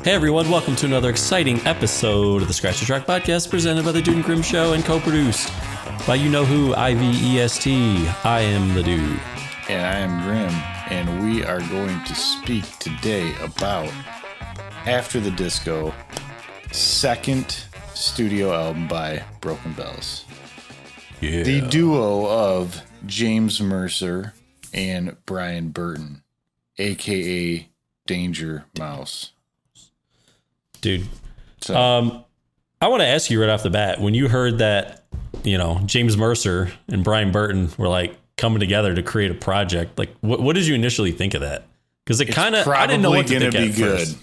Hey everyone, welcome to another exciting episode of the Scratch the Track podcast presented by the Dude and Grim Show and co-produced by you know who, IVEST. I am the Dude. And I am Grim, and we are going to speak today about After the Disco, second studio album by Broken Bells. Yeah. The duo of James Mercer and Brian Burton, aka Danger Mouse. Dude, So, I want to ask you right off the bat, when you heard that, you know, James Mercer and Brian Burton were like coming together to create a project, like what did you initially think of that? Because it kind of, I didn't know what to think at first.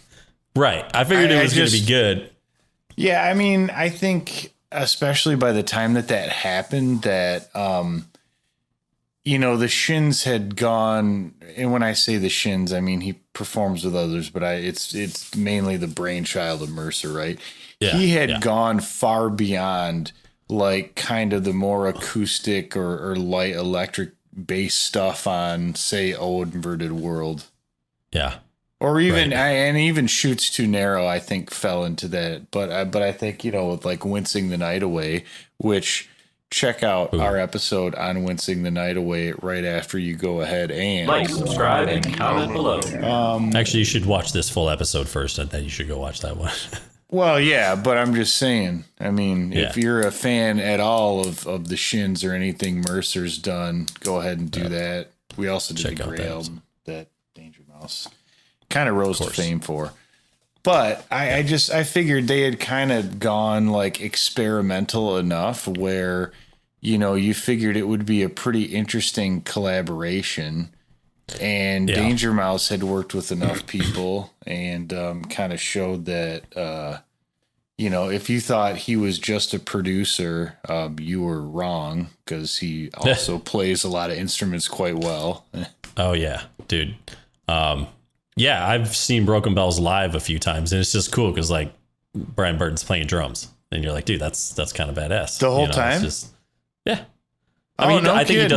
Right. I figured it was going to be good. Yeah, I mean, I think especially by the time that happened, that you know, the Shins had gone, and when I say the Shins, I mean he performs with others, but it's mainly the brainchild of Mercer, right? Yeah, he had gone far beyond like kind of the more acoustic or light electric bass stuff on, say, Oh Inverted World. Yeah. Or even, and even Shoots Too Narrow, I think fell into that. But I think, you know, with like Wincing the Night Away, which check out our episode on Wincing the Night Away right after you go ahead and like, subscribe, and comment below. Actually, you should watch this full episode first, and then you should go watch that one. Well, yeah, but I'm just saying, I mean, if you're a fan at all of the Shins or anything Mercer's done, go ahead and do that. We also did the Grey album that Danger Mouse kind of rose to fame for. But I figured they had kind of gone like experimental enough where, you know, you figured it would be a pretty interesting collaboration. And Danger Mouse had worked with enough people and kind of showed that, you know, if you thought he was just a producer, you were wrong, because he also plays a lot of instruments quite well. Oh, yeah, dude. Yeah, I've seen Broken Bells live a few times, and it's just cool because like Brian Burton's playing drums, and you're like, dude, that's kind of badass. The whole time? It's just, yeah. I mean, I think he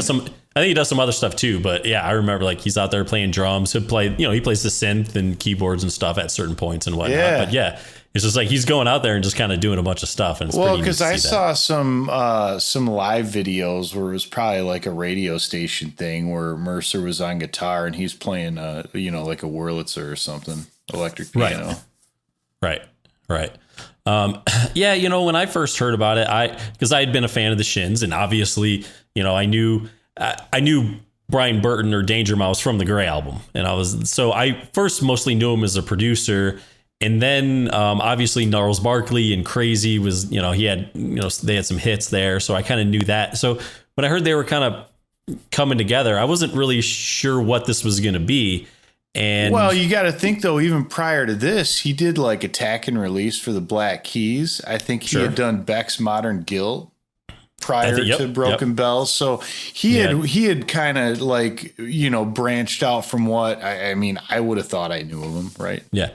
does some other stuff too, but yeah, I remember like he's out there playing drums. He'll play, you know, he plays the synth and keyboards and stuff at certain points and whatnot. Yeah. But yeah, it's just like he's going out there and just kind of doing a bunch of stuff. And it's well, because I saw some live videos where it was probably like a radio station thing where Mercer was on guitar and he's playing, you know, like a Wurlitzer or something, electric piano. Right. Yeah, you know, when I first heard about it, because I had been a fan of the Shins, and obviously, you know, I knew Brian Burton or Danger Mouse from the Grey album, and I first mostly knew him as a producer, and then obviously Gnarls Barkley and Crazy was, you know, he had, you know, they had some hits there, so I kind of knew that. So when I heard they were kind of coming together, I wasn't really sure what this was going to be. And well, you got to think though, even prior to this, he did like Attack and Release for the Black Keys. I think he had done Beck's Modern Guilt prior to Broken Bells. So he had kind of like, you know, branched out from what I mean, I would have thought I knew of him. Right. Yeah.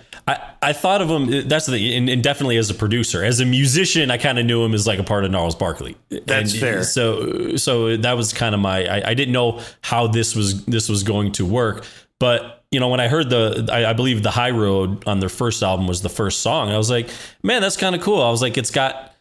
I thought of him. That's the thing. And definitely as a producer, as a musician, I kind of knew him as like a part of Gnarls Barkley. That's fair. So that was kind of I didn't know how this was going to work, but you know, when I heard I believe the High Road on their first album was the first song, I was like, man, that's kind of cool. I was like, it's got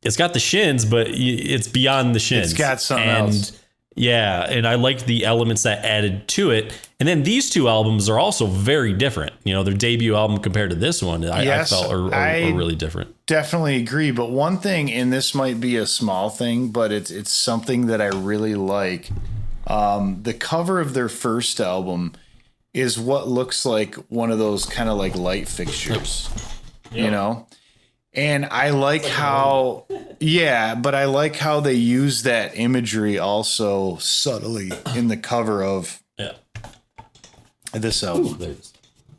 the Shins, but it's beyond the Shins. It's got something else. Yeah. And I liked the elements that added to it. And then these two albums are also very different. You know, their debut album compared to this one, I felt are really different. Definitely agree. But one thing, and this might be a small thing, but it's something that I really like. The cover of their first album is what looks like one of those kind of like light fixtures, you know? And I like how, but I like how they use that imagery also subtly in the cover of this album.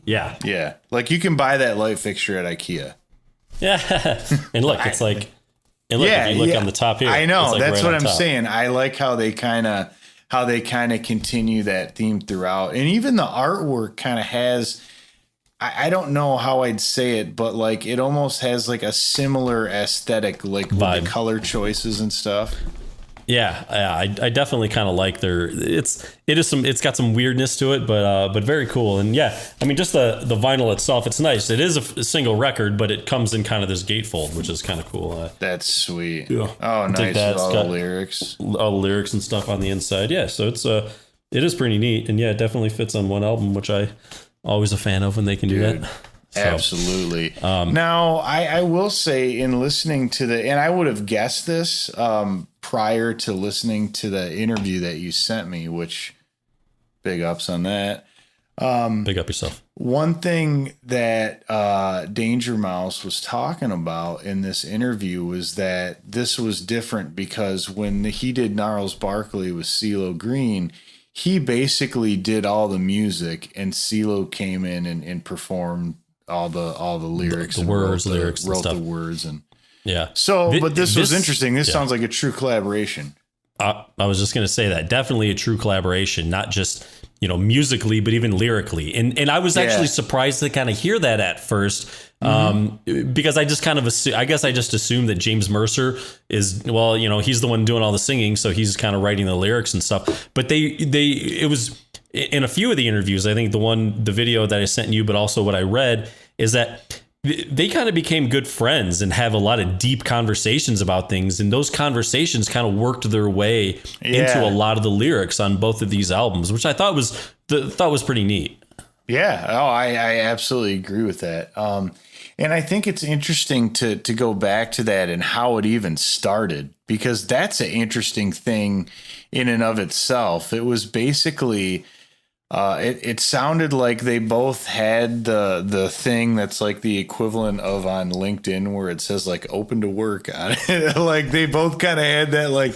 Yeah. Yeah. Like you can buy that light fixture at IKEA. Yeah. And look, it's like, if you look on the top here. I know. Like that's right what I'm top. saying. I like how they kind of continue that theme throughout. And even the artwork kind of has, I don't know how I'd say it, but like it almost has like a similar aesthetic, like with the color choices and stuff. I definitely kind of like it's got some weirdness to it, but very cool. And yeah, I mean, just the vinyl itself, it's nice. It is a single record, but it comes in kind of this gatefold, which is kind of cool. That's sweet. Yeah. Oh, nice. With all the lyrics. All the lyrics and stuff on the inside. Yeah. So it is pretty neat. And yeah, it definitely fits on one album, which I always a fan of when they can do that. So, absolutely. Now, I will say in listening to and I would have guessed this prior to listening to the interview that you sent me, which big ups on that. Big up yourself. One thing that Danger Mouse was talking about in this interview was that this was different because when he did Gnarls Barkley with CeeLo Green, he basically did all the music and CeeLo came in and performed all the lyrics, the words, lyrics, wrote and stuff. The words, and yeah. So, but this was interesting. This sounds like a true collaboration. I was just going to say that definitely a true collaboration, not just musically, but even lyrically. And I was actually surprised to kind of hear that at first, because I just kind of I guess I just assumed that James Mercer is he's the one doing all the singing, so he's kind of writing the lyrics and stuff. But it was. In a few of the interviews, I think the video that I sent you, but also what I read is that they kind of became good friends and have a lot of deep conversations about things. And those conversations kind of worked their way into a lot of the lyrics on both of these albums, which I thought was pretty neat. Yeah. Oh, I absolutely agree with that. And I think it's interesting to go back to that and how it even started, because that's an interesting thing in and of itself. It was basically... It sounded like they both had the thing that's like the equivalent of on LinkedIn where it says like open to work on it. Like they both kind of had that like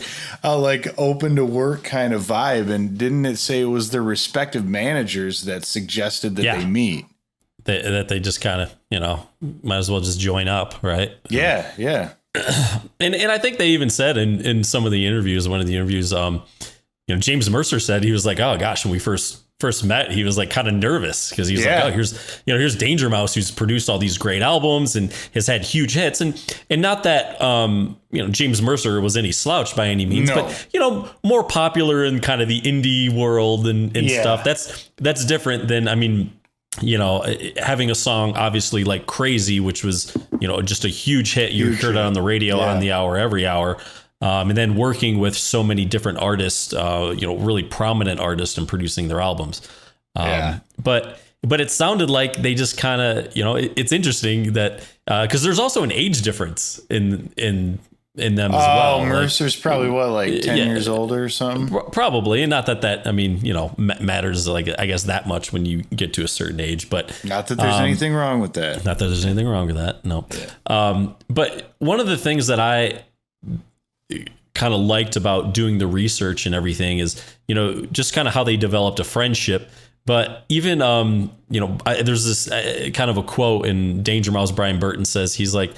open to work kind of vibe. And didn't it say it was their respective managers that suggested that they meet? That they just kind of, might as well just join up, right? Yeah, yeah. And I think they even said in some of the interviews, one of the interviews, James Mercer said he was like, oh gosh, when we first met, he was like kind of nervous because he was like, oh, here's Danger Mouse, who's produced all these great albums and has had huge hits, and not that James Mercer was any slouch by any means, but more popular in kind of the indie world and stuff. That's different than, I mean, having a song obviously like Crazy, which was just a huge hit. You heard it on the radio on the hour every hour. And then working with so many different artists, really prominent artists, and producing their albums. But it sounded like they just kind of, it's interesting that because there's also an age difference in them as well. Oh, Mercer's probably 10 years older or something. Probably, and not that I mean, matters like I guess that much when you get to a certain age. But not that there's anything wrong with that. Not that there's anything wrong with that. No. Yeah. But one of the things that I kind of liked about doing the research and everything is, just kind of how they developed a friendship. But even, there's this kind of a quote in Danger Mouse. Brian Burton says, he's like,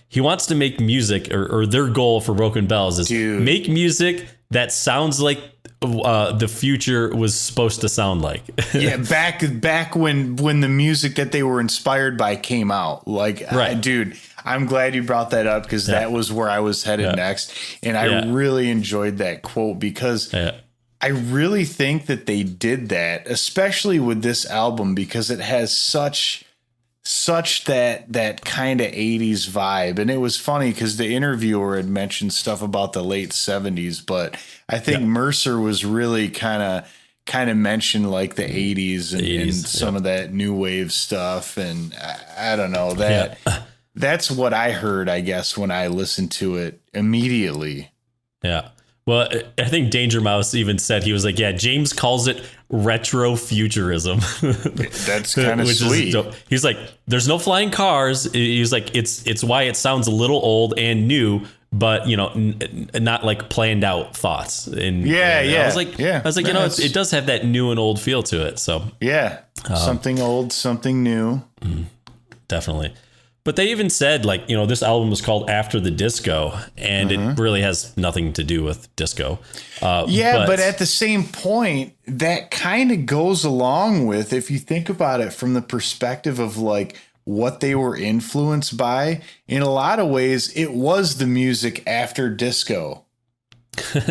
he wants to make music or their goal for Broken Bells is make music that sounds like the future was supposed to sound like. Yeah. Back when the music that they were inspired by came out, right. Dude, I'm glad you brought that up because that was where I was headed next. And I really enjoyed that quote because I really think that they did that, especially with this album, because it has such that kind of 80s vibe. And it was funny because the interviewer had mentioned stuff about the late 70s, but I think Mercer was really kind of mentioned like the 80s and some of that new wave stuff. And I don't know that. That's what I heard, I guess, when I listened to it immediately. Yeah. Well, I think Danger Mouse even said, he was like, James calls it retro futurism. That's kind of sweet. He's like, there's no flying cars. He's like, it's why it sounds a little old and new, but not like planned out thoughts. And I was like, it does have that new and old feel to it. So something old, something new. Definitely. But they even said, this album was called After the Disco, and it really has nothing to do with disco. But at the same point, that kind of goes along with, if you think about it from the perspective of what they were influenced by, in a lot of ways, it was the music after disco.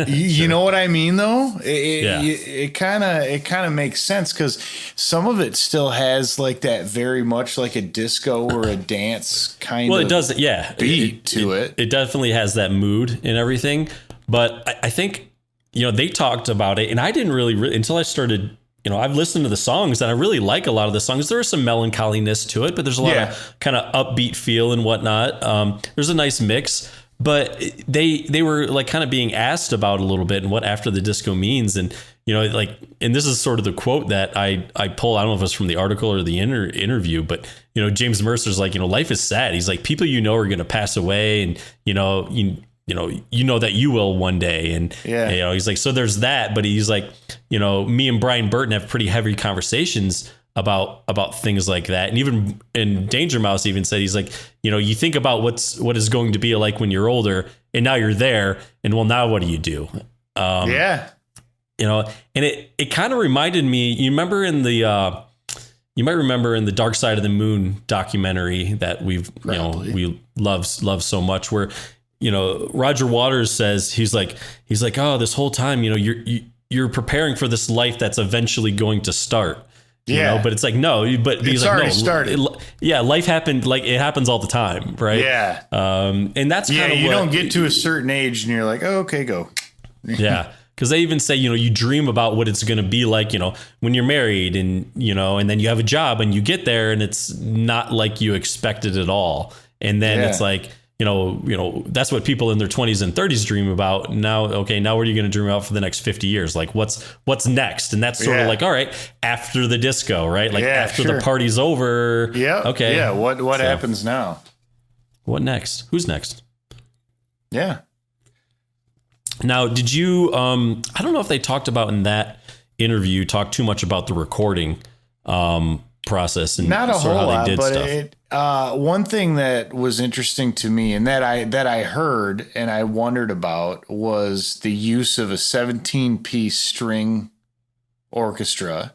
You know what I mean, though? Yeah. It kind of makes sense because some of it still has like that very much like a disco or a dance kind Well, of it does. Yeah. beat to it. It definitely has that mood and everything. But I think, they talked about it, and I didn't really until I started, I've listened to the songs and I really like a lot of the songs. There is some melancholiness to it, but there's a lot of kind of upbeat feel and whatnot. There's a nice mix. But they were like kind of being asked about a little bit and what After the Disco means. And, and this is sort of the quote that I pull. I don't know if it's from the article or the interview, but, James Mercer's like, life is sad. He's like, people, are going to pass away, and, you know that you will one day. And, he's like, so there's that. But he's like, me and Brian Burton have pretty heavy conversations about things like that. And even in Danger Mouse even said, he's like, you think about what is going to be like when you're older, and now you're there, and well, now what do you do? And it kind of reminded me, you might remember in the Dark Side of the Moon documentary that we love so much, where, Roger Waters says, he's like, oh, this whole time, you're preparing for this life that's eventually going to start. But it's like, no, but he's it's like, already no, started. Life happened. Like, it happens all the time. Right. Yeah. And that's kind of you don't get to a certain age and you're like, oh, okay, go. Yeah. Cause they even say, you dream about what it's going to be like, when you're married, and, and then you have a job and you get there and it's not like you expected at all. And then it's like, that's what people in their 20s and 30s dream about. Now, okay, now what are you going to dream about for the next 50 years? Like, what's next? And that's sort of like, all right, after the disco, right? Like, after the party's over. Yeah. Okay. Yeah. What happens now? What next? Who's next? Yeah. Now, did you, I don't know if they talked about in that interview, talked too much about the recording process and not a sort whole of how lot, they did but stuff. One thing that was interesting to me and that I heard and I wondered about was the use of a 17-piece string orchestra,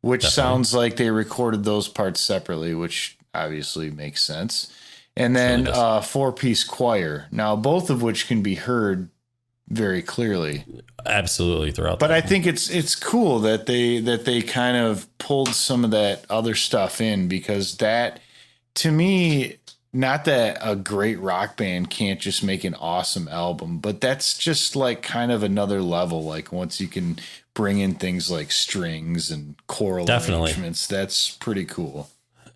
which sounds like they recorded those parts separately, which obviously makes sense. And then really 4-piece choir. Now, both of which can be heard very clearly. Absolutely throughout. But I think it's cool that they kind of pulled some of that other stuff in, because that, to me, not that a great rock band can't just make an awesome album, but that's just like kind of another level. Like, once you can bring in things like strings and choral arrangements, that's pretty cool.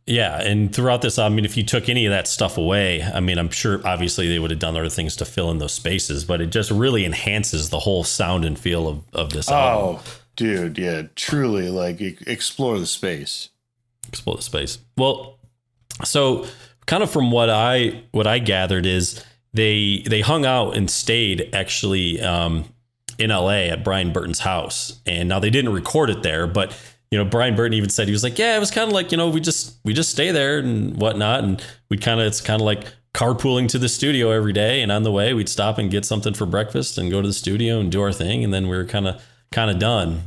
Yeah, and throughout this, I mean, if you took any of that stuff away, I mean, I'm sure obviously they would have done other things to fill in those spaces, but it just really enhances the whole sound and feel of this album. Oh, dude, yeah, truly, like, explore the space. Explore the space. Well, so kind of from what I gathered is they hung out and stayed actually in LA at Brian Burton's house, and now they didn't record it there, but Brian Burton even said, he was like, yeah, it was kind of like, we just stay there and whatnot. And it's kind of like carpooling to the studio every day. And on the way, we'd stop and get something for breakfast and go to the studio and do our thing. And then we were kind of done.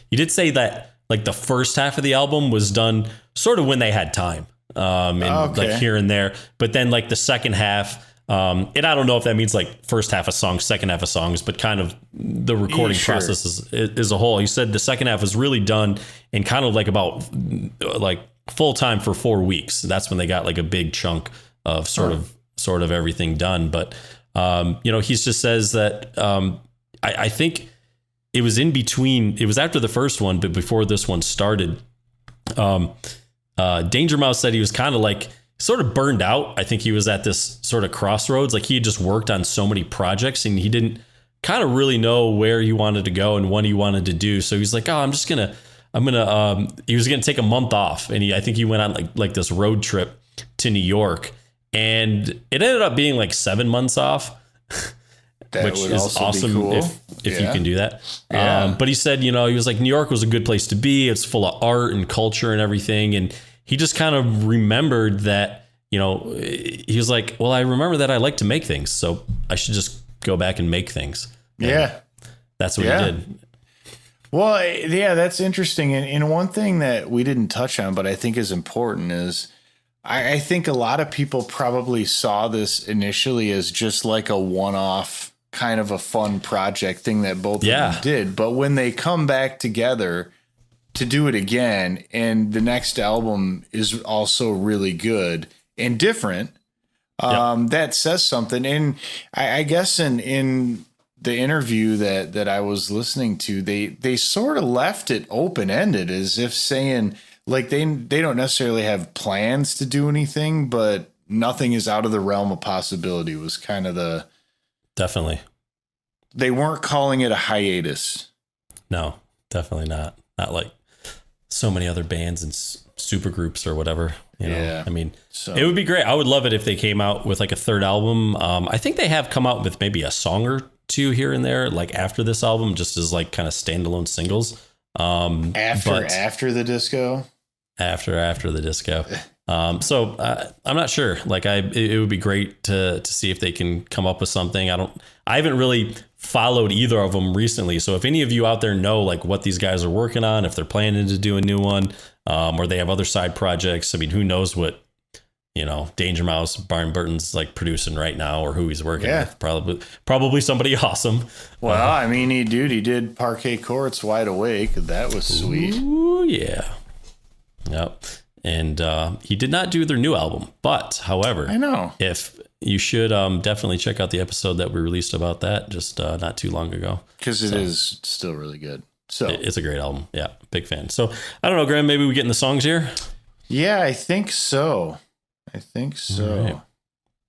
You did say that like the first half of the album was done sort of when they had time, like here and there. But then like the second half, and I don't know if that means like first half of songs, second half of songs, but kind of the recording process as a whole. He said the second half was really done in kind of like about like full time for 4 weeks. That's when they got like a big chunk of sort of everything done. But, he just says that I think it was in between. It was after the first one, but before this one started. Danger Mouse said he was kind of like sort of burned out. I think he was at this sort of crossroads. Like, he had just worked on so many projects and he didn't kind of really know where he wanted to go and what he wanted to do. So he's like, oh, he was going to take a month off. And I think he went on like this road trip to New York, and it ended up being like 7 months off, which is awesome cool. if you can do that. Yeah. But he said, he was like, New York was a good place to be. It's full of art and culture and everything. And he just kind of remembered that, he was like, well, I remember that I like to make things, so I should just go back and make things. And that's what he did. Well, yeah, that's interesting. And one thing that we didn't touch on, but I think is important, is I think a lot of people probably saw this initially as just like a one-off kind of a fun project thing that both of them did. But when they come back together to do it again, and the next album is also really good and different, that says something. And I guess in the interview that I was listening to, they sort of left it open-ended, as if saying, like, they don't necessarily have plans to do anything, but nothing is out of the realm of possibility was kind of the... Definitely. They weren't calling it a hiatus. No, definitely not. Not like so many other bands and super groups or whatever. You know? I mean, it would be great. I would love it if they came out with like a third album. I think they have come out with maybe a song or two here and there, like after this album, just as like kind of standalone singles. After the disco. After the disco. So I'm not sure. Like it would be great to see if they can come up with something. I haven't really followed either of them recently. So if any of you out there know like what these guys are working on, if they're planning to do a new one, or they have other side projects, I mean, who knows what, you know, Danger Mouse, Brian Burton's like producing right now, or who he's working with. Probably somebody awesome. Well, I mean, he did Parquet Courts, Wide Awake. That was sweet. Ooh, yeah. Yep. And he did not do their new album, but however, I know, if you should definitely check out the episode that we released about that just not too long ago, because it is still really good. So it's a great album. Yeah, big fan. So I don't know, Graham, maybe we get in the songs here. Yeah, I think so. All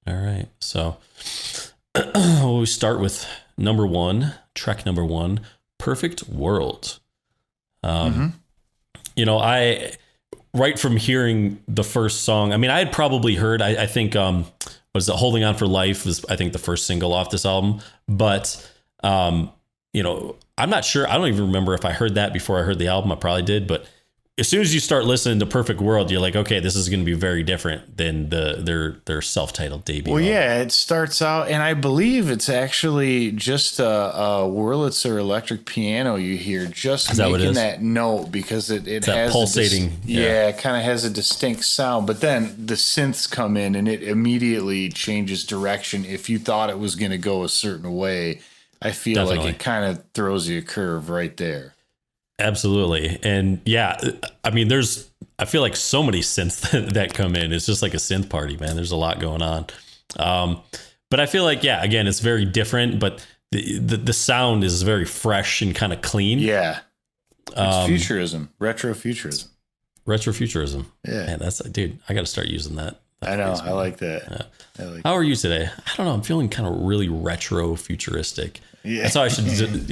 right. So we'll start with track number one, Perfect World. You know, right from hearing the first song, I mean, I had probably heard, I think, was it Holding On for Life was, I think, the first single off this album. But, you know, I'm not sure. I don't even remember if I heard that before I heard the album. I probably did. But as soon as you start listening to Perfect World, you're like, okay, this is going to be very different than their self-titled debut. Well, yeah, it starts out, and I believe it's actually just a Wurlitzer electric piano you hear, just making that note, because it has pulsating. It kind of has a distinct sound. But then the synths come in, and it immediately changes direction. If you thought it was going to go a certain way, I feel like it kind of throws you a curve right there. Absolutely. And yeah, I mean, I feel like so many synths that come in. It's just like a synth party, man. There's a lot going on. But I feel like, yeah, again, it's very different, but the sound is very fresh and kind of clean. Yeah. It's futurism, retrofuturism. Retrofuturism. Yeah. Man, dude, I got to start using that. I know. I like that. Yeah. How are you today? I don't know. I'm feeling kind of really retro futuristic. Yeah. That's how I should,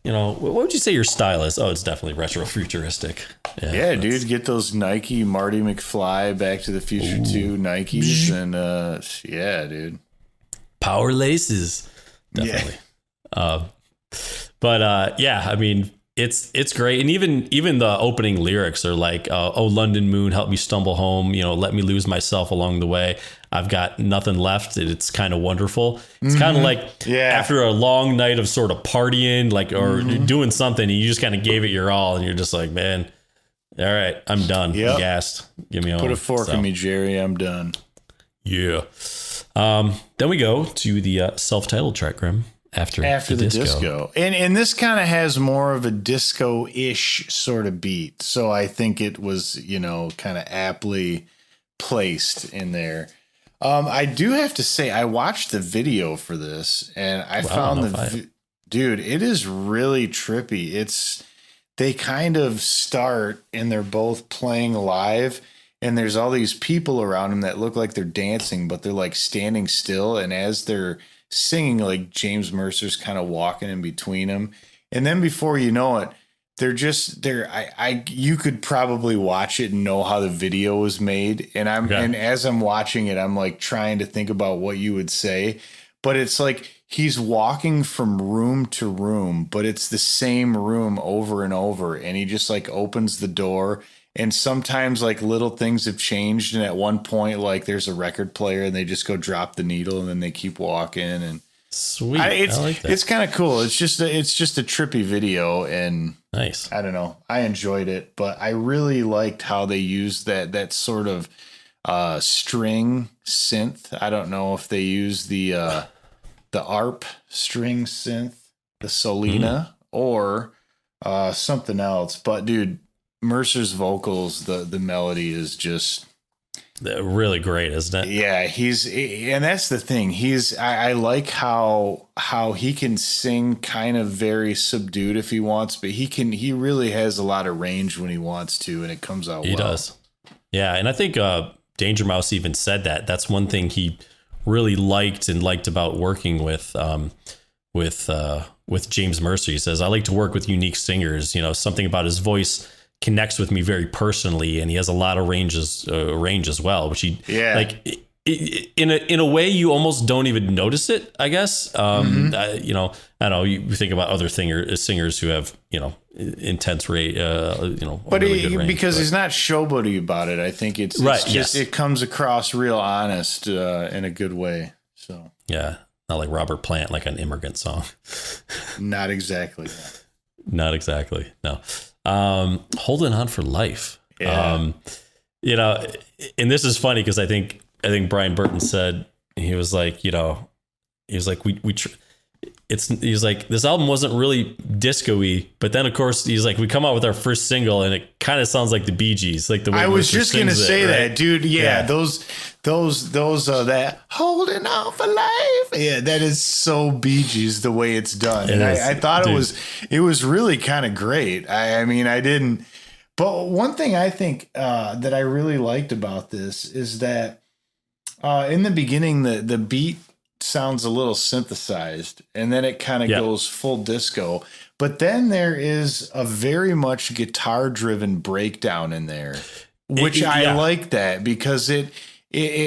what would you say your style is? Oh, it's definitely retro futuristic. Yeah, dude, get those Nike Marty McFly Back to the Future 2 Nikes, and yeah, dude, power laces, definitely. Yeah. Yeah, I mean, it's great, and even the opening lyrics are like, "Oh, London moon, help me stumble home. You know, let me lose myself along the way. I've got nothing left. It's kind of wonderful." It's kind of like after a long night of sort of partying, like, or doing something, and you just kind of gave it your all, and you're just like, man, all right, I'm done. I'm gassed. Give me home. Put a fork in me, Jerry. I'm done. Yeah. Then we go to the self-titled track, Grim. After the disco. And this kind of has more of a disco-ish sort of beat. So I think it was, kind of aptly placed in there. I do have to say, I watched the video for this, and I found dude, it is really trippy. They kind of start, and they're both playing live, and there's all these people around them that look like they're dancing, but they're like standing still. And as they're singing, like, James Mercer's kind of walking in between them, and then before you know it, you could probably watch it and know how the video was made. And and as I'm watching it, I'm like trying to think about what you would say, but it's like he's walking from room to room, but it's the same room over and over. And he just like opens the door, and sometimes like little things have changed. And at one point, like, there's a record player, and they just go drop the needle, and then they keep walking. And sweet. I like that. It's kind of cool. It's just a trippy video, and nice. I don't know. I enjoyed it, but I really liked how they used that sort of string synth. I don't know if they use the the ARP string synth, the Solina, or something else. But dude, Mercer's vocals, the melody is just really great, isn't it? Yeah, and that's the thing. I like how he can sing kind of very subdued if he wants, but he really has a lot of range when he wants to, and it comes out well. He does. Yeah, and I think Danger Mouse even said that. That's one thing he really liked about working with James Mercer. He says, I like to work with unique singers. You know, something about his voice connects with me very personally, and he has a lot of range as well, which like in a way you almost don't even notice it, I guess. You know, I don't know, you think about other singers who have, you know, intense rate, you know, but really good range, because he's not showboaty about it. I think it's just it comes across real honest in a good way. So yeah, not like Robert Plant, like an Immigrant Song. Not exactly. Not exactly. No. Holding On for Life. Yeah. You know, and this is funny because I think Brian Burton said, he was like, you know, he was like, he's like, this album wasn't really disco-y, but then of course he's like, we come out with our first single and it kind of sounds like the Bee Gees, like the way I was just gonna say that, dude. Yeah, those that Holding On for Life. Yeah, that is so Bee Gees the way it's done. And I thought it was really kind of great. I mean, I didn't. But one thing I think that I really liked about this is that in the beginning, the beat sounds a little synthesized, and then it kind of goes full disco. But then there is a very much guitar-driven breakdown in there, which I like that because it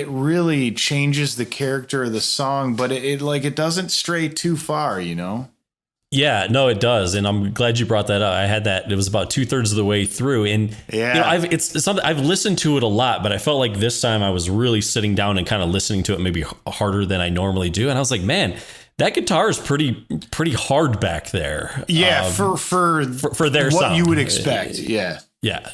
really changes the character of the song, but it doesn't stray too far, you know? Yeah, no, it does, and I'm glad you brought that up. I had that; it was about 2/3 of the way through, and you know, it's something I've listened to it a lot, but I felt like this time I was really sitting down and kind of listening to it maybe harder than I normally do, and I was like, man, that guitar is pretty hard back there. Yeah, for their what sound. You would expect. Yeah,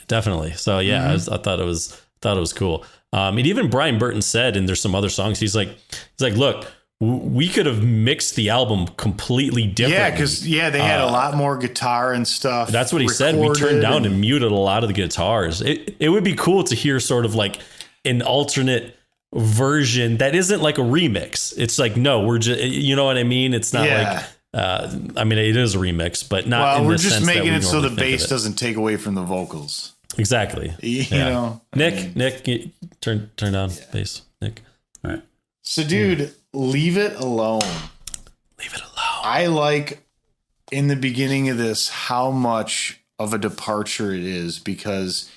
definitely. So yeah, I thought it was cool. And even Brian Burton said, and there's some other songs, he's like, look, we could have mixed the album completely differently. Yeah, because they had a lot more guitar and stuff. That's what he said. We turned down and muted a lot of the guitars. It would be cool to hear sort of like an alternate version that isn't like a remix. It's like, no, we're just, you know what I mean? It's not like, I mean, it is a remix, but not. Well, we're just making it so the bass doesn't take away from the vocals. Exactly. You know, Nick, turn down bass. Nick. All right. So, dude, Leave It Alone. Leave It Alone. I like in the beginning of this how much of a departure it is because,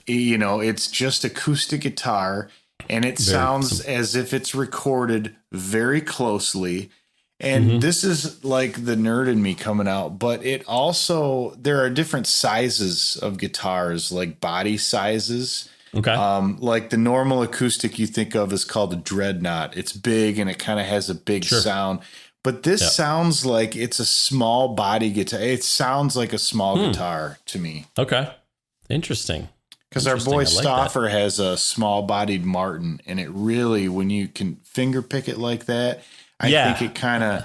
you know, it's just acoustic guitar and it sounds as if it's recorded very closely. And this is like the nerd in me coming out, but it also, there are different sizes of guitars, like body sizes. Okay. Like the normal acoustic you think of is called a dreadnought. It's big and it kind of has a big sound, but this sounds like it's a small body guitar. It sounds like a small guitar to me. Okay. Interesting. Because our boy Stauffer has a small bodied Martin, and it really, when you can finger pick it like that, I think it kind of,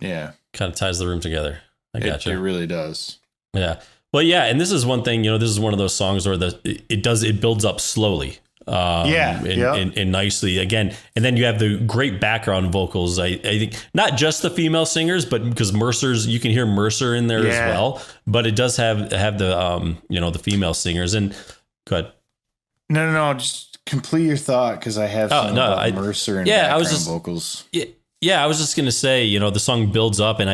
kind of ties the room together. I gotcha. It really does. Yeah. Well, yeah. And this is one thing, you know, this is one of those songs where it builds up slowly. And nicely again. And then you have the great background vocals. I think not just the female singers, but because you can hear Mercer in there as well, but it does have the, you know, the female singers. And go ahead. No. Just complete your thought. Cause I have about Mercer and background vocals. Yeah. I was just going to say, you know, the song builds up and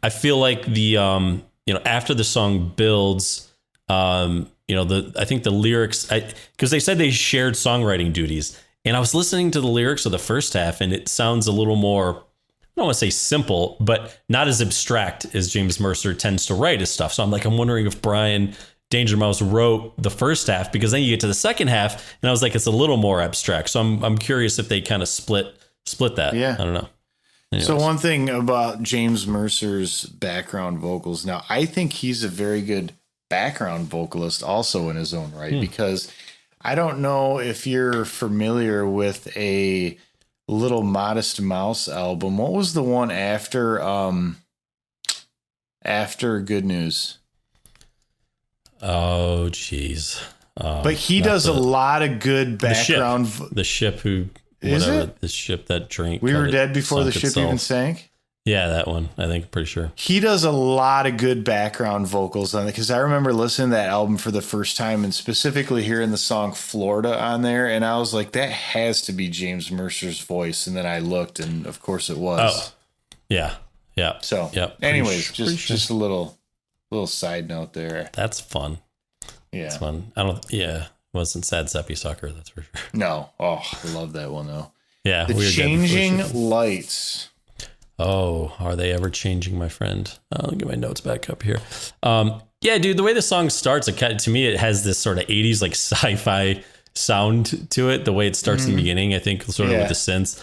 I feel like the, you know, after the song builds, you know, I think the lyrics, because they said they shared songwriting duties, and I was listening to the lyrics of the first half, and it sounds a little more, I don't want to say simple, but not as abstract as James Mercer tends to write his stuff. So I'm wondering if Brian Danger Mouse wrote the first half, because then you get to the second half, and I was like, it's a little more abstract. So I'm curious if they kind of split that. Yeah, I don't know. Anyways. So one thing about James Mercer's background vocals, now I think he's a very good background vocalist also in his own right, because I don't know if you're familiar with a Little Modest Mouse album. What was the one after Good News? Oh, jeez. But he does a lot of good background. The ship who, whatever, the ship that drank. We were dead before the ship even sank. Yeah, that one. I think pretty sure. He does a lot of good background vocals on it, because I remember listening to that album for the first time and specifically hearing the song Florida on there. And I was like, that has to be James Mercer's voice. And then I looked, and of course it was. Oh, yeah. Yeah. So, anyways, just a little side note there. That's fun. Yeah. That's fun. It wasn't Sad Seppy Sucker, that's for sure. No. Oh, I love that one, though. Yeah. The Changing Lights. Oh, are they ever changing, my friend? I'll get my notes back up here. Yeah, dude, the way the song starts, to me, it has this sort of 80s like sci-fi sound to it. The way it starts in the beginning, I think, sort of with the synths.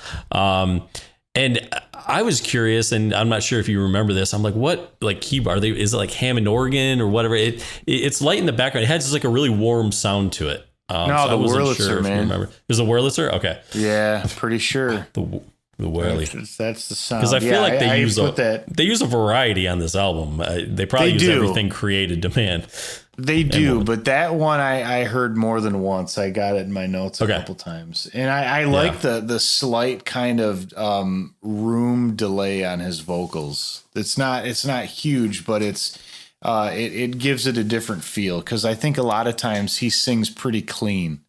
And I was curious, and I'm not sure if you remember this. I'm like, what like keyboard? Is it like Hammond organ or whatever? It's light in the background. It has just like a really warm sound to it. No, so the Wurlitzer, man. Is it Wurlitzer? Okay. Yeah, I'm pretty sure. The whirly. That's the sound. Because I feel like they use a variety on this album. They probably use everything created to man. They do, but that one I heard more than once. I got it in my notes a couple times, and I like the slight kind of room delay on his vocals. It's not huge, but it gives it a different feel, because I think a lot of times he sings pretty clean.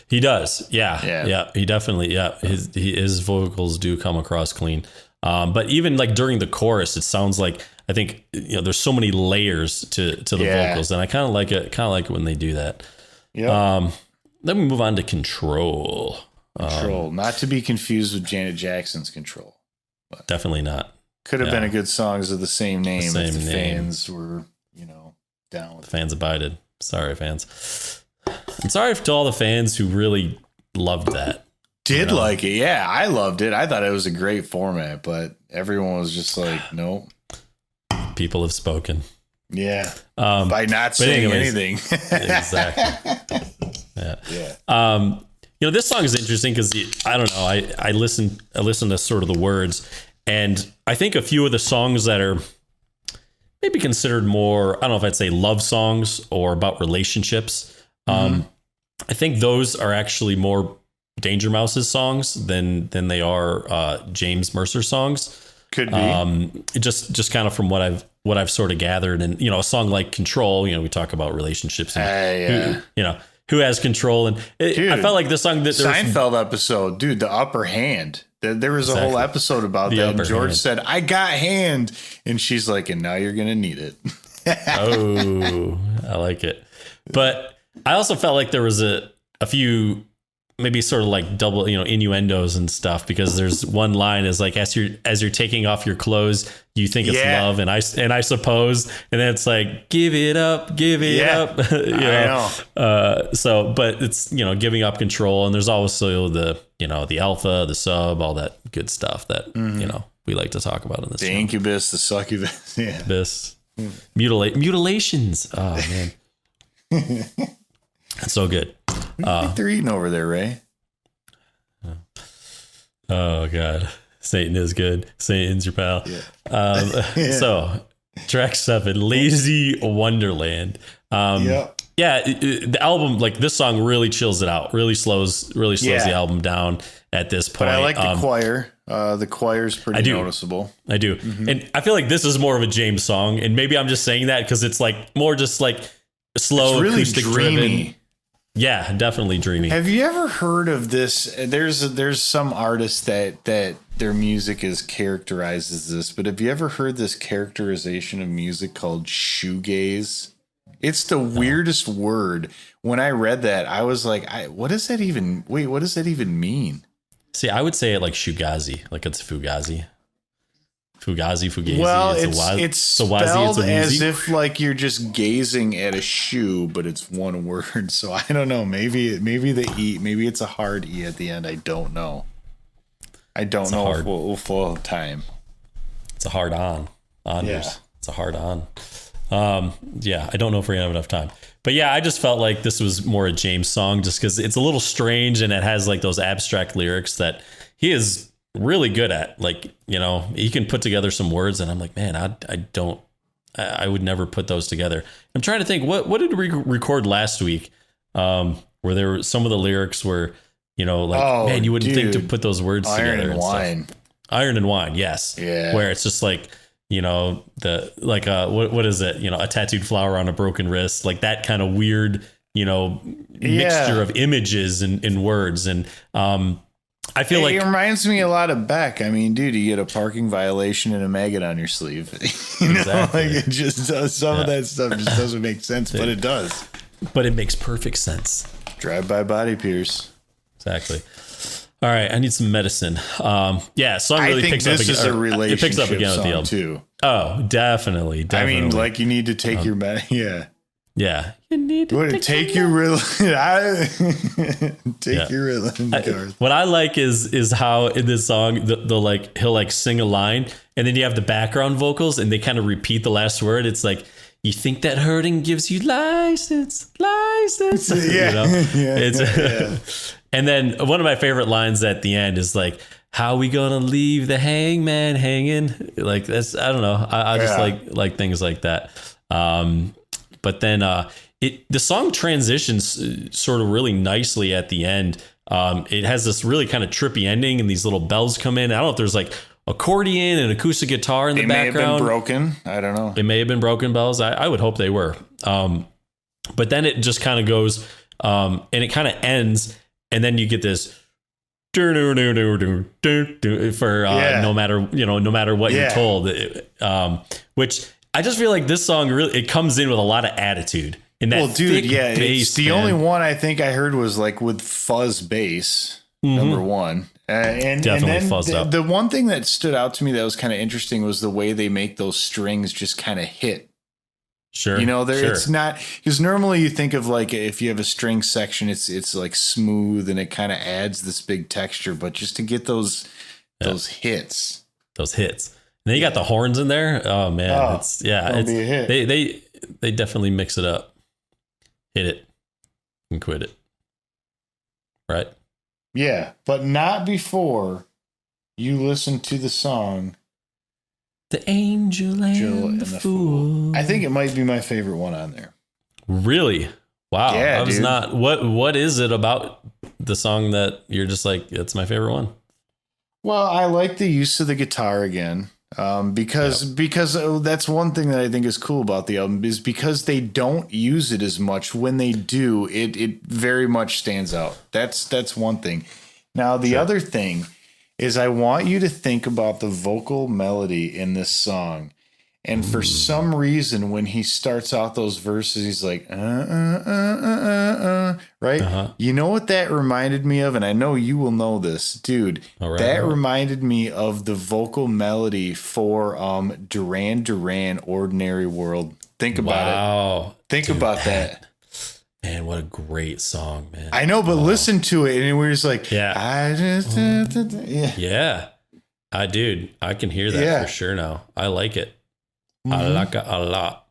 He does. Yeah. He definitely, his vocals do come across clean. But even like during the chorus, it sounds like, I think, there's so many layers to the vocals, and I kind of like it when they do that. Yeah. Let me move on to Control. Control, not to be confused with Janet Jackson's Control. But definitely not. Could have been a good songs of the same name if the fans were, down with it. Fans abided. Sorry, fans. I'm sorry to all the fans who really loved that. Like it. Yeah, I loved it. I thought it was a great format, but everyone was just like, nope. People have spoken. Yeah. By not saying anything. Exactly. Yeah. This song is interesting because I don't know. I listen to sort of the words, and I think a few of the songs that are maybe considered more, I don't know if I'd say love songs or about relationships. I think those are actually more Danger Mouse's songs than they are James Mercer songs. Could be. Just kind of from what I've sort of gathered, and a song like Control, we talk about relationships and who has control, and I felt like this song that Seinfeld episode, dude, the upper hand. There was a whole episode about that. And George said, "I got hand," and she's like, "And now you're gonna need it." Oh, I like it, but I also felt like there was a few maybe sort of like double, innuendos and stuff, because there's one line is like, as you're taking off your clothes, you think it's love, and I suppose, and then it's like, give it up. I know. So, but it's, giving up control, and there's also the, the alpha, the sub, all that good stuff that, we like to talk about in this. The incubus, the succubus. Yeah. This mutilations. Oh man. That's so good. What do you think they're eating over there, Ray? Oh God, Satan is good. Satan's your pal. Yeah. So, track 7, Lazy Wonderland. The album, like this song, really chills it out. Really slows the album down at this point. But I like the choir. The choir's pretty noticeable. I do, and I feel like this is more of a James song, and maybe I'm just saying that because it's like more just like slow, it's really acoustic dreamy. Driven. Yeah, definitely dreamy. Have you ever heard of this? There's some artists that their music is characterized as this, but have you ever heard this characterization of music called shoegaze? It's the weirdest word. When I read that, I was like, what does that even mean? See, I would say it like Shugazi, like it's Fugazi. Fugazi. Well, it's spelled as if like you're just gazing at a shoe, but it's one word. So I don't know. Maybe the E, maybe it's a hard E at the end. I don't know. If we'll have time. It's a hard on. It's a hard on. I don't know if we're gonna have enough time. But yeah, I just felt like this was more a James song just because it's a little strange and it has like those abstract lyrics that he is really good at, like, you know, he can put together some words and I'm like, man, I would never put those together. I'm trying to think, what did we record last week? Where there were some of the lyrics were, you know, like, man, you wouldn't think to put those words Iron together. And Wine. Stuff. Iron and Wine. Yes. Yeah. Where it's just like, you know, what is it? You know, a tattooed flower on a broken wrist, like that kind of weird, you know, mixture of images and words. And, I feel like it reminds me a lot of Beck. I mean, dude, you get a parking violation and a maggot on your sleeve. You know, exactly. like it just does. Some of that stuff just doesn't make sense, but it does. But it makes perfect sense. Drive-by body pierce. Exactly. All right, I need some medicine. Song really picks up again. This is a relationship it picks up again song with the album too. Oh, definitely. I mean, like you need to take your yeah. Yeah. You need to take your rhythm. Your rhythm. What I like is how in this song the like he'll like sing a line and then you have the background vocals and they kind of repeat the last word. It's like, you think that hurting gives you license. Yeah. You know? And then one of my favorite lines at the end is like, how we gonna leave the hangman hanging? Like that's, I don't know. I just like things like that. But then the song transitions sort of really nicely at the end. It has this really kind of trippy ending and these little bells come in. I don't know if there's like accordion and acoustic guitar in the background. May have been broken. I don't know. It may have been broken bells. I would hope they were. But then it just kind of goes and it kind of ends. And then you get this for no matter what you're told, which I just feel like this song really, it comes in with a lot of attitude. In that it's the only one I think I heard was like with fuzz bass, number one. And then fuzzed up. The one thing that stood out to me that was kind of interesting was the way they make those strings just kind of hit. Sure. You know, it's not, because normally you think of like if you have a string section, it's like smooth and it kind of adds this big texture, but just to get those hits. And then you got the horns in there. Oh man, be a hit. They definitely mix it up. Hit it and quit it. Right? Yeah, but not before you listen to the song The Angel and the Fool. I think it might be my favorite one on there. Really? Wow. Yeah, I was not. What is it about the song that you're just like, it's my favorite one? Well, I like the use of the guitar again. Because that's one thing that I think is cool about the album is because they don't use it as much. When they do, it very much stands out. That's one thing. Now, the other thing is I want you to think about the vocal melody in this song. And for some reason, when he starts out those verses, he's like, right? Uh-huh. You know what that reminded me of? And I know you will know this, dude. That reminded me of the vocal melody for Duran Duran, Ordinary World. Think about it. Think about that. Man, what a great song, man. I know, but listen to it. And we're just like, I can hear that for sure now. I like it. I like it a lot.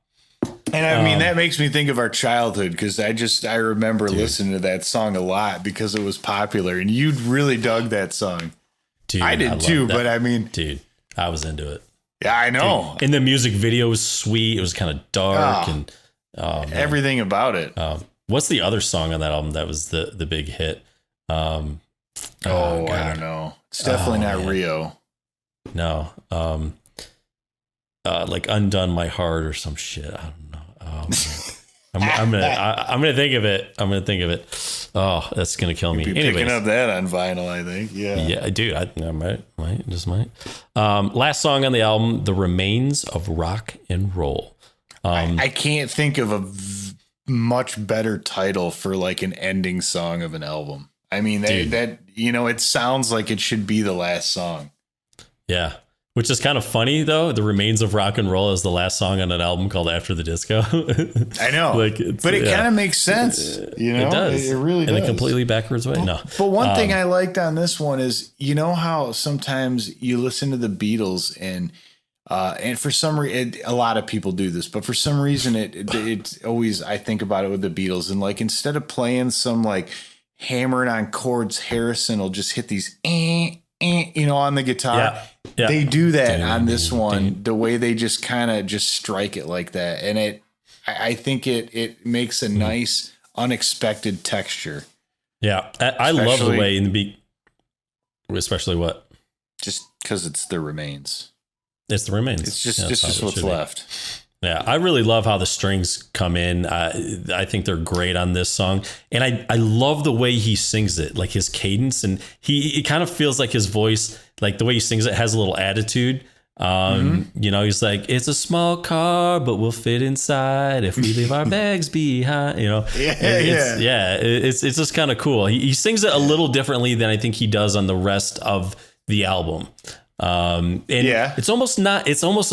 And I mean, that makes me think of our childhood because I remember listening to that song a lot because it was popular and you really dug that song. Dude, I did too, but I mean, dude, I was into it. Yeah, I know. Dude, and the music video was sweet. It was kind of dark and everything about it. What's the other song on that album that was the big hit? I don't know. It's definitely not Rio. No. Like Undone My Heart or some shit. I don't know. Oh, I'm gonna think of it. Oh, that's gonna kill me. Picking up that on vinyl, I think. Yeah, dude. I might. Last song on the album, "The Remains of Rock and Roll." I can't think of a much better title for like an ending song of an album. I mean, that it sounds like it should be the last song. Yeah. Which is kind of funny, though. The Remains of Rock and Roll is the last song on an album called After the Disco. I know. But it kind of makes sense. It does. It really does. In a completely backwards way. No. But one thing I liked on this one is, you know how sometimes you listen to the Beatles and for some reason, a lot of people do this, but for some reason it's always, I think about it with the Beatles and like, instead of playing some like hammering on chords, Harrison will just hit these on the guitar. Yeah. They do that on this one. The way they just kind of just strike it like that, and I think it makes a nice unexpected texture. Yeah, I love the way in the beat, especially what? Just because it's the remains. It's the remains. It's just what's left. Yeah, I really love how the strings come in. I think they're great on this song. And I love the way he sings it, like his cadence. And it kind of feels like his voice, like the way he sings it has a little attitude. He's like, it's a small car, but we'll fit inside if we leave our bags behind, It's just kind of cool. He sings it a little differently than I think he does on the rest of the album. It's almost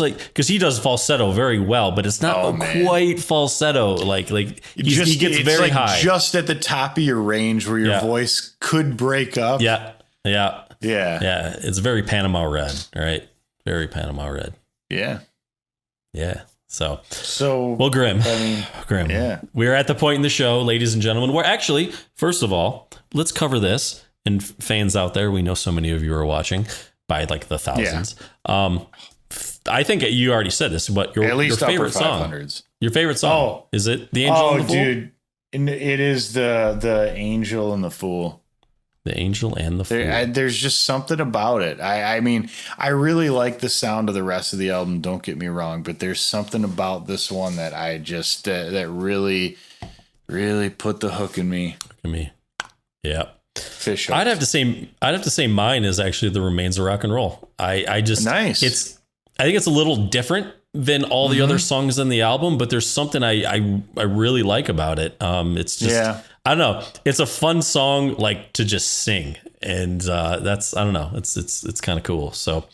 like, because he does falsetto very well, but it's not quite falsetto. Like he gets very high, just at the top of your range where your voice could break up. Yeah. It's very Panama Red, right? Very Panama Red. Yeah. So well, Grim. Grim. Yeah. We're at the point in the show, ladies and gentlemen, where actually, first of all, let's cover this. And fans out there, we know so many of you are watching by like the thousands. Yeah. I think you already said this, but your favorite song. Your favorite song. Is it The Angel and the Fool? Dude. It is the Angel and the Fool. The Angel and the Fool. There's just something about it. I mean, I really like the sound of the rest of the album, don't get me wrong, but there's something about this one that I just that really, really put the hook in me. Yeah. Fish hooks. I'd have to say mine is actually The Remains of Rock and Roll. I just nice. I think it's a little different than all the other songs in the album, but there's something I really like about it. It's just I don't know. It's a fun song, like to just sing, and that's I don't know. It's kind of cool. So,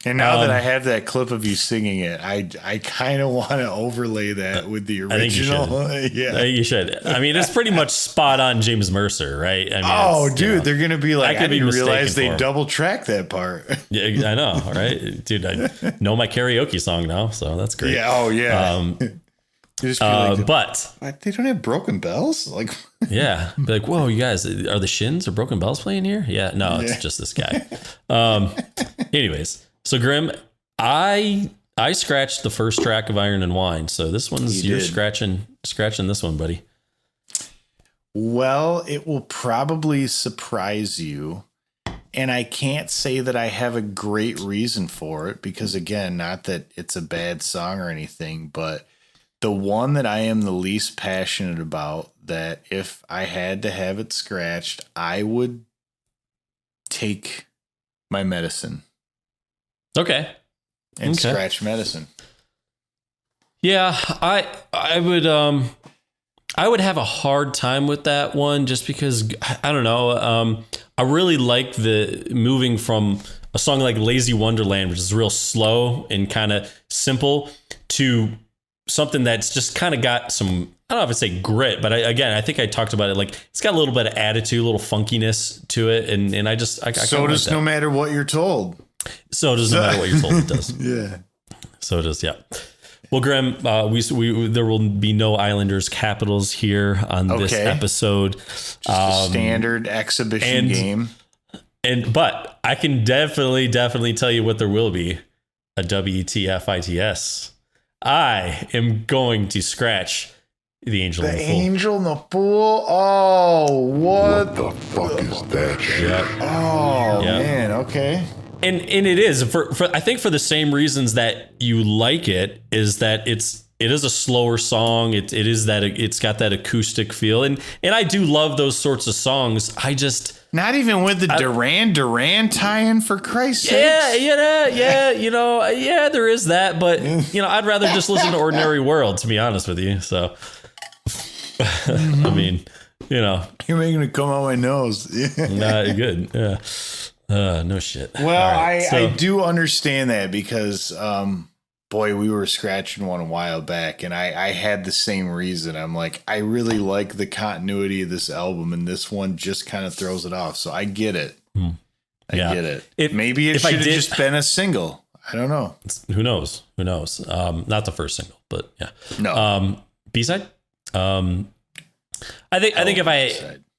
and now that I have that clip of you singing it, I kind of want to overlay that with the original. I think you should. I mean, it's pretty much spot on James Mercer, right? I mean, dude, they're gonna be like, I didn't realize they double tracked that part. Yeah, I know, right, dude? I know my karaoke song now, so that's great. Yeah. Oh yeah. But they don't have Broken Bells, like. Yeah, be like, whoa, you guys, are the Shins or Broken Bells playing here? Yeah, no, it's just this guy. Anyways, so Grim, I scratched the first track of Iron and Wine, so this one's you're scratching this one, buddy. Well, it will probably surprise you, and I can't say that I have a great reason for it because, again, not that it's a bad song or anything, but the one that I am the least passionate about, that if I had to have it scratched, I would take my medicine. Okay. And scratch medicine. Yeah, I would have a hard time with that one just because I don't know. I really like the moving from a song like Lazy Wonderland, which is real slow and kind of simple, to something that's just kind of got some, I don't know if I'd say grit, but I think I talked about it. Like it's got a little bit of attitude, a little funkiness to it. And I does like No Matter What You're Told. So does No Matter What You're Told. It does. Yeah. So does. Yeah. Well, Graham, we there will be no Islanders Capitals here on this episode. Just a standard exhibition game. But I can definitely tell you what there will be: a WTFITS. I am going to scratch the Angel and the Fool. The Angel and the Fool? Oh, what the fuck is that shit? Yep. Oh, man. Okay. And it is for I think for the same reasons that you like it, is that it is a slower song. It is that it's got that acoustic feel, and I do love those sorts of songs. I just not even with the Duran tie-in, for Christ's sake. Yeah, there is that, but I'd rather just listen to Ordinary World, to be honest with you. So, I mean, you're making it come out my nose. Not good. Yeah. No shit. Well, right, I do understand that because, boy, we were scratching one a while back, and I had the same reason. I'm like, I really like the continuity of this album, and this one just kind of throws it off. So I get it. I get it. Maybe it should have just been a single. I don't know. Who knows? Not the first single, but yeah. No. B-side? I think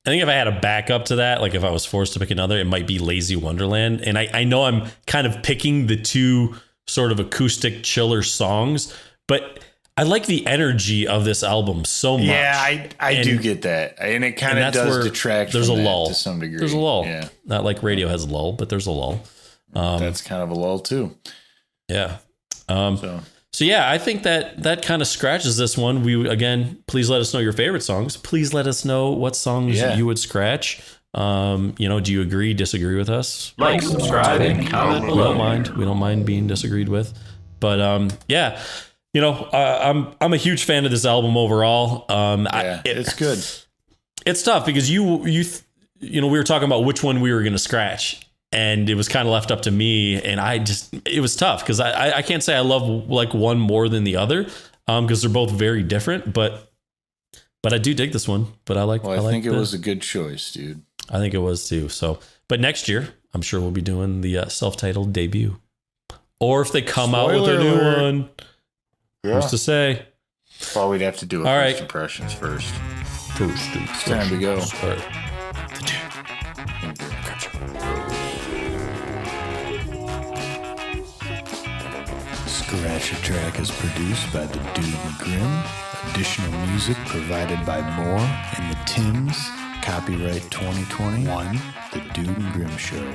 I think if I had a backup to that, like if I was forced to pick another, it might be Lazy Wonderland. And I know I'm kind of picking the two sort of acoustic chiller songs, but I like the energy of this album so much. Yeah, I do get that. And it kind of does detract there's from a that lull to some degree. There's a lull. Yeah. Not like Radiohead's lull, but there's a lull. That's kind of a lull too. Yeah. So yeah, I think that kind of scratches this one. Please let us know your favorite songs. Please let us know what songs you would scratch. Do you agree, disagree with us? Like, subscribe, and comment below. We don't mind being disagreed with. But I'm a huge fan of this album overall. It's good. It's tough because we were talking about which one we were going to scratch. And it was kind of left up to me, and it was tough because I can't say I love like one more than the other, because they're both very different. But I do dig this one. But I think it was a good choice, dude. I think it was too. So, but next year I'm sure we'll be doing the self-titled debut, or if they come out with their new one, who's to say? Well, we'd have to do first impressions first. It's time to go. All right. Scratch a Track is produced by the Dude and Grim. Additional music provided by Moore and the Tims. Copyright 2021, The Dude and Grim Show.